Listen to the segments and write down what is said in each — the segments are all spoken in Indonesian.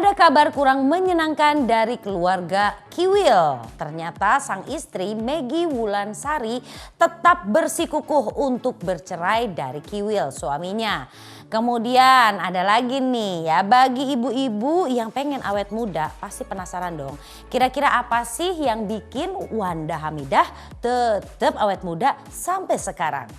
Ada kabar kurang menyenangkan dari keluarga Kiwil. Ternyata sang istri Meggy Wulansari tetap bersikukuh untuk bercerai dari Kiwil suaminya. Kemudian ada lagi nih ya, bagi ibu-ibu yang pengen awet muda pasti penasaran dong. Kira-kira apa sih yang bikin Wanda Hamidah tetap awet muda sampai sekarang?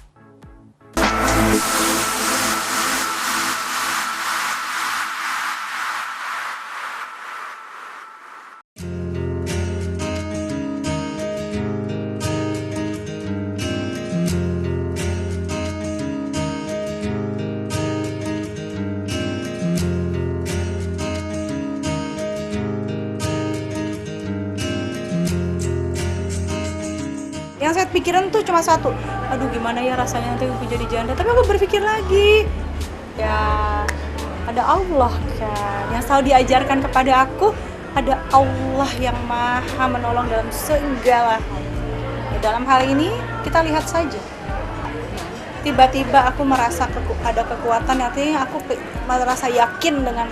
Yang saya pikiran tuh cuma satu, aduh gimana ya rasanya nanti aku jadi janda. Tapi aku berpikir lagi, ya ada Allah kan yang selalu diajarkan kepada aku, ada Allah yang maha menolong dalam segala hal. Ya, dalam hal ini kita lihat saja, tiba-tiba aku merasa ada kekuatan, artinya aku merasa yakin dengan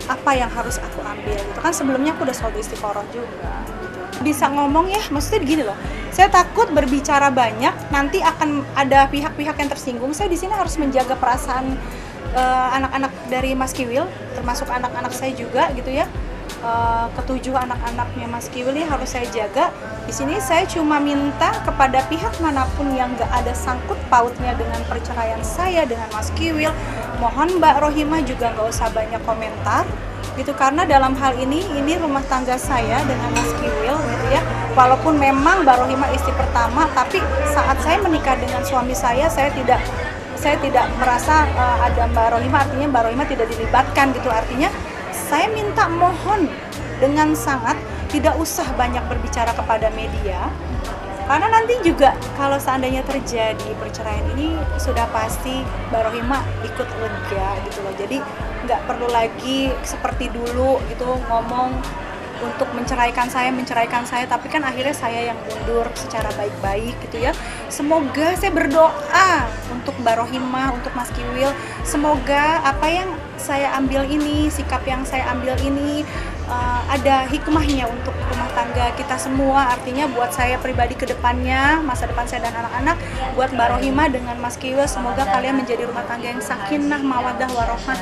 apa yang harus aku ambil gitu kan. Sebelumnya aku udah selalu istiqoroh juga gitu. Bisa ngomong ya, maksudnya gini loh, saya takut berbicara banyak nanti akan ada pihak-pihak yang tersinggung. Saya di sini harus menjaga perasaan anak-anak dari Mas Kiwil, termasuk anak-anak saya juga gitu ya. Ketujuh anak-anaknya Mas Kiwil ini harus saya jaga. Di sini saya cuma minta kepada pihak manapun yang gak ada sangkut pautnya dengan perceraian saya dengan Mas Kiwil, mohon Mbak Rohimah juga gak usah banyak komentar gitu, karena dalam hal ini rumah tangga saya dengan Mas Kiwil gitu ya. Walaupun memang Mbak Rohimah istri pertama, tapi saat saya menikah dengan suami saya tidak merasa ada Mbak Rohimah, artinya Mbak Rohimah tidak dilibatkan gitu. Artinya saya minta mohon dengan sangat tidak usah banyak berbicara kepada media, karena nanti juga kalau seandainya terjadi perceraian ini sudah pasti Mbak Rohimah ikut lega gitu loh. Jadi nggak perlu lagi seperti dulu gitu ngomong untuk menceraikan saya, tapi kan akhirnya saya yang mundur secara baik-baik gitu ya. Semoga saya berdoa untuk Mbak Rohimah, untuk Mas Kiwil, semoga apa yang saya ambil ini, sikap yang saya ambil ini ada hikmahnya untuk rumah tangga kita semua. Artinya buat saya pribadi ke depannya, masa depan saya dan anak-anak, buat Mbak Rohimah dengan Mas Kiwil, semoga kalian menjadi rumah tangga yang sakinah, mawaddah, warahmah,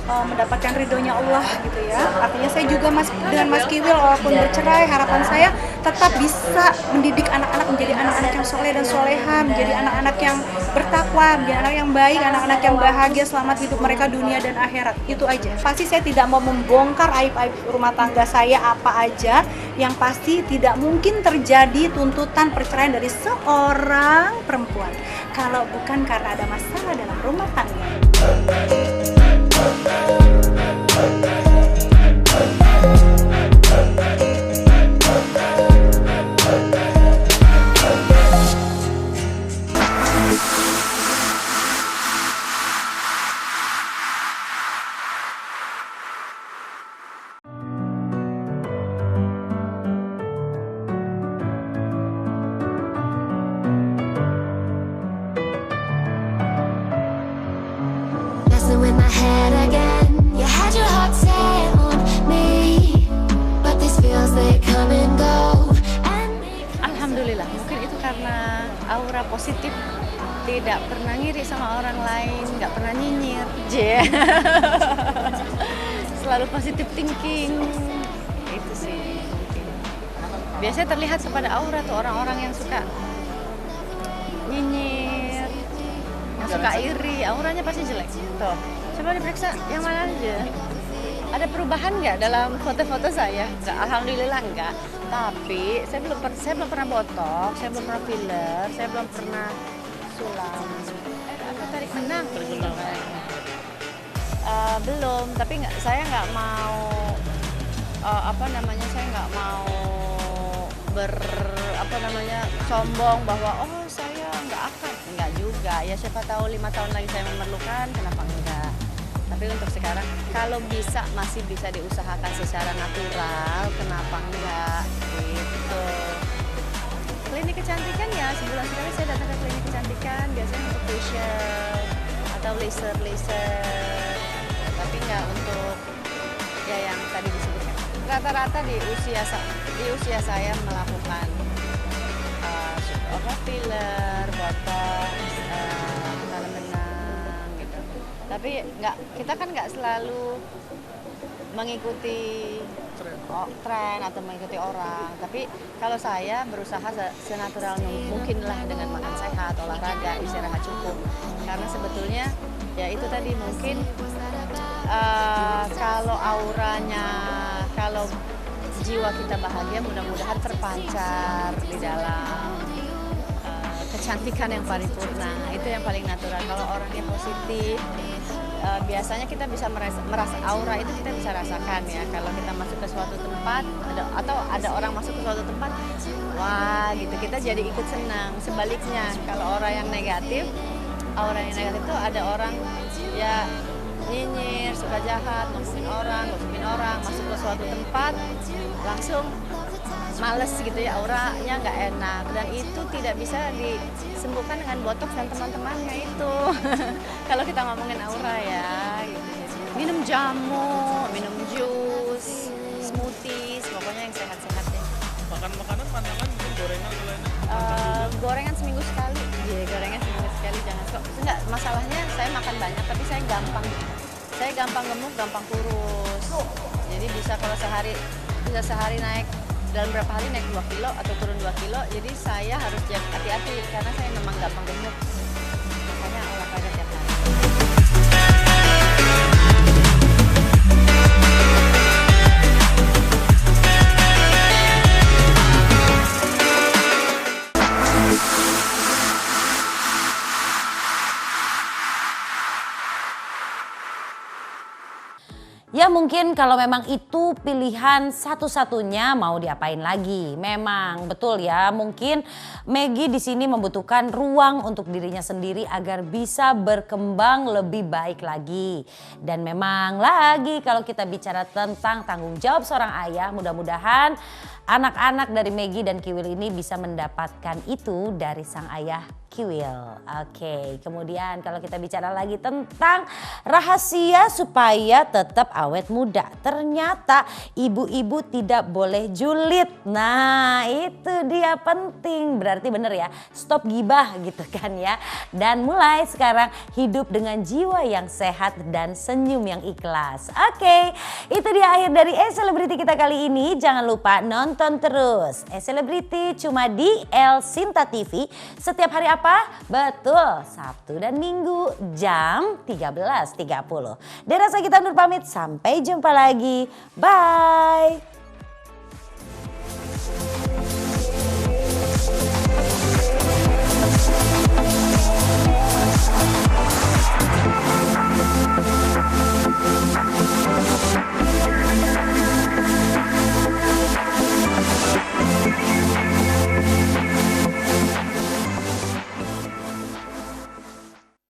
mendapatkan ridhonya Allah gitu ya. Artinya saya juga dengan Mas Kiwil walaupun bercerai, harapan saya tetap bisa mendidik anak-anak menjadi anak-anak yang soleh dan soleha, menjadi anak-anak yang bertakwa, menjadi anak yang baik, anak-anak yang bahagia, selamat hidup mereka dunia dan akhirat. Itu aja. Pasti saya tidak mau membongkar aib-aib rumah tangga saya apa aja. Yang pasti tidak mungkin terjadi tuntutan perceraian dari seorang perempuan kalau bukan karena ada masalah dalam rumah tangga. With my head again, you had your heart set on me, but this feels like come and go. Alhamdulillah, mungkin itu karena aura positif, tidak pernah ngiri sama orang lain, nggak pernah nyinyir, selalu positif thinking, itu sih mungkin. Biasanya terlihat kepada aura tuh orang-orang yang suka nyinyir, yang suka iri, auranya pasti jelek. Tuh, coba diperiksa yang mana aja. Ada perubahan nggak dalam foto-foto saya? Nggak, alhamdulillah nggak. Tapi saya belum pernah botox, saya belum pernah filler, saya belum pernah sulam. Apa tarik benang? Belum. Tapi saya nggak mau saya nggak mau sombong bahwa saya nggak juga. Ya siapa tahu 5 tahun lagi saya memerlukan, kenapa enggak? Tapi untuk sekarang kalau masih bisa diusahakan secara natural, kenapa enggak gitu. Klinik kecantikan ya sebulan sekali saya datang ke klinik kecantikan, biasanya untuk facial atau laser. Tapi ya untuk ya yang tadi disebutkan. Rata-rata di usia saya melakukan filler, botox, tanam benang gitu. Tapi kita kan nggak selalu mengikuti tren atau mengikuti orang. Tapi kalau saya berusaha senatural mungkin lah dengan makan sehat, olahraga, istirahat cukup. Karena sebetulnya ya itu tadi mungkin kalau auranya, kalau jiwa kita bahagia mudah-mudahan terpancar di dalam kecantikan yang paripurna. Itu yang paling natural. Kalau orangnya positif, biasanya kita bisa merasa aura itu kita bisa rasakan ya. Kalau kita masuk ke suatu tempat atau ada orang masuk ke suatu tempat, wah gitu kita jadi ikut senang. Sebaliknya kalau orang yang negatif, aura yang negatif itu ada orang ya nyinyir, suka jahat, ngomongin orang, gosipin orang, masuk ke suatu tempat langsung males gitu ya, auranya nggak enak, dan itu tidak bisa disembuhkan dengan botox dan teman-temannya itu. Kalau kita ngomongin aura ya gitu. Minum jamu, minum jus, smoothies, pokoknya yang sehat-sehat deh. Makan makanan pantangan mungkin gorengan lainnya. Gorengan seminggu sekali. Iya, gorengan seminggu sekali jangan kok. Enggak, masalahnya saya makan banyak tapi saya gampang gemuk, gampang kurus. Jadi bisa kalau sehari naik, dalam berapa hari naik 2 kilo atau turun 2 kilo. Jadi saya harus hati-hati karena saya memang gampang gemuk. Makanya olahraga tiap hari. Ya mungkin kalau memang itu pilihan satu-satunya mau diapain lagi. Memang betul ya, mungkin Maggie di sini membutuhkan ruang untuk dirinya sendiri agar bisa berkembang lebih baik lagi. Dan memang lagi kalau kita bicara tentang tanggung jawab seorang ayah, mudah-mudahan anak-anak dari Maggie dan Kiwil ini bisa mendapatkan itu dari sang ayah Kiwil. Oke, kemudian kalau kita bicara lagi tentang rahasia supaya tetap awet muda. Ternyata ibu-ibu tidak boleh julid. Nah itu dia penting, berarti bener ya, stop gibah gitu kan ya. Dan mulai sekarang hidup dengan jiwa yang sehat dan senyum yang ikhlas. Oke, itu dia akhir dari E-Celebrity kita kali ini. Jangan lupa nonton terus E-Celebrity cuma di El Sinta TV setiap hari apa? Betul, Sabtu dan Minggu jam 13.30. Dari saya kita undur pamit, sampai jumpa lagi. Bye.